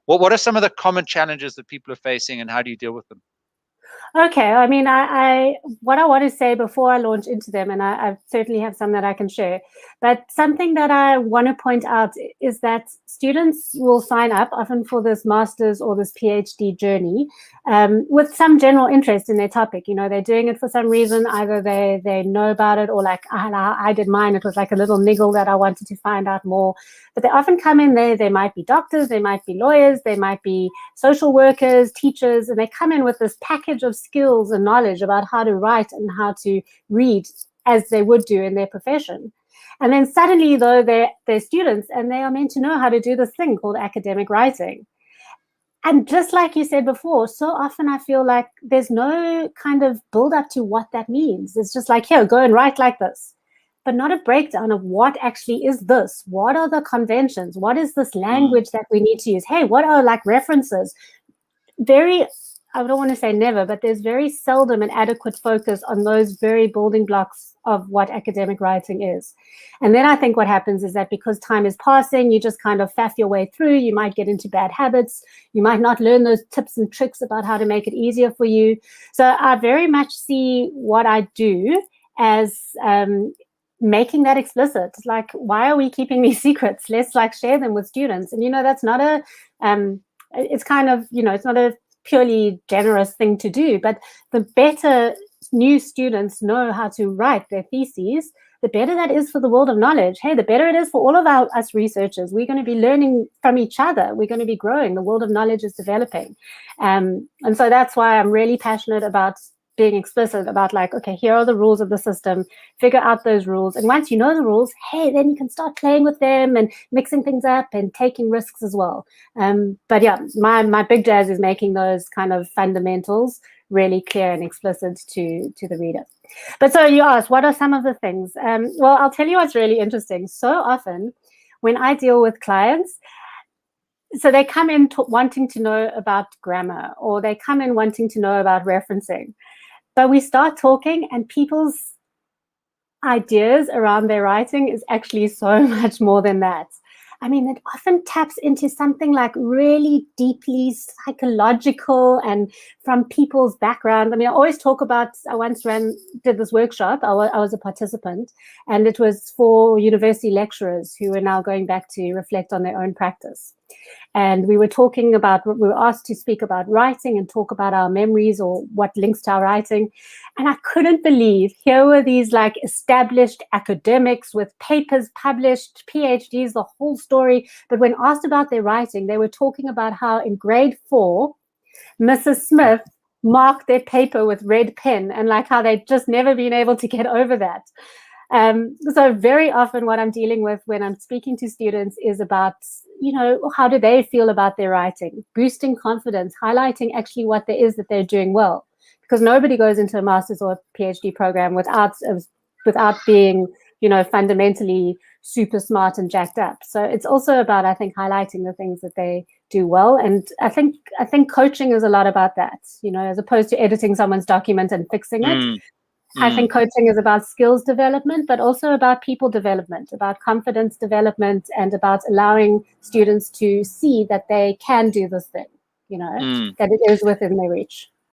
What are some of the common challenges that people are facing, and how do you deal with them? Okay, I mean, I what I want to say before I launch into them, and I certainly have some that I can share, but something that I want to point out is that students will sign up often for this master's or this PhD journey with some general interest in their topic. You know, they're doing it for some reason. Either they know about it, or like I did mine. It was like a little niggle that I wanted to find out more. But they often come in there. They might be doctors, they might be lawyers, they might be social workers, teachers, and they come in with this package of skills and knowledge about how to write and how to read as they would do in their profession. And then suddenly, though, they're students and they are meant to know how to do this thing called academic writing. And just like you said before, so often I feel like there's no kind of build up to what that means. It's just like, here, go and write like this, but not a breakdown of what actually is this. What are the conventions? What is this language that we need to use? Hey, what are like references? I don't want to say never, but there's very seldom an adequate focus on those very building blocks of what academic writing is. And then I think what happens is that because time is passing, you just kind of faff your way through. You might get into bad habits. You might not learn those tips and tricks about how to make it easier for you. So I very much see what I do as making that explicit. Like, why are we keeping these secrets? Let's like share them with students. And, you know, that's not it's kind of, you know, it's not a purely generous thing to do, but the better new students know how to write their theses, the better that is for the world of knowledge. Hey, the better it is for all of us researchers. We're going to be learning from each other. We're going to be growing. The world of knowledge is developing. And so that's why I'm really passionate about being explicit about like, okay, here are the rules of the system, figure out those rules. And once you know the rules, hey, then you can start playing with them and mixing things up and taking risks as well. But yeah, my big jazz is making those kind of fundamentals really clear and explicit to the reader. But so you asked, what are some of the things? Well, I'll tell you what's really interesting. So often when I deal with clients, so they come in wanting to know about grammar, or they come in wanting to know about referencing. But we start talking and people's ideas around their writing is actually so much more than that. I mean, it often taps into something like really deeply psychological and from people's background. I mean, I always talk about, I once did this workshop. I was a participant, and it was for university lecturers who are now going back to reflect on their own practice. And we were talking about, we were asked to speak about writing and talk about our memories or what links to our writing. And I couldn't believe, here were these like established academics with papers published, PhDs, the whole story. But when asked about their writing, they were talking about how in grade 4, Mrs. Smith marked their paper with red pen, and like how they'd just never been able to get over that. So very often what I'm dealing with when I'm speaking to students is about, you know, how do they feel about their writing, boosting confidence, highlighting actually what there is that they're doing well, because nobody goes into a master's or a PhD program without being, you know, fundamentally super smart and jacked up. So it's also about, I think, highlighting the things that they do well. And I think coaching is a lot about that, you know, as opposed to editing someone's document and fixing it. I think coaching is about skills development, but also about people development, about confidence development, and about allowing students to see that they can do this thing, you know, that it is within their reach.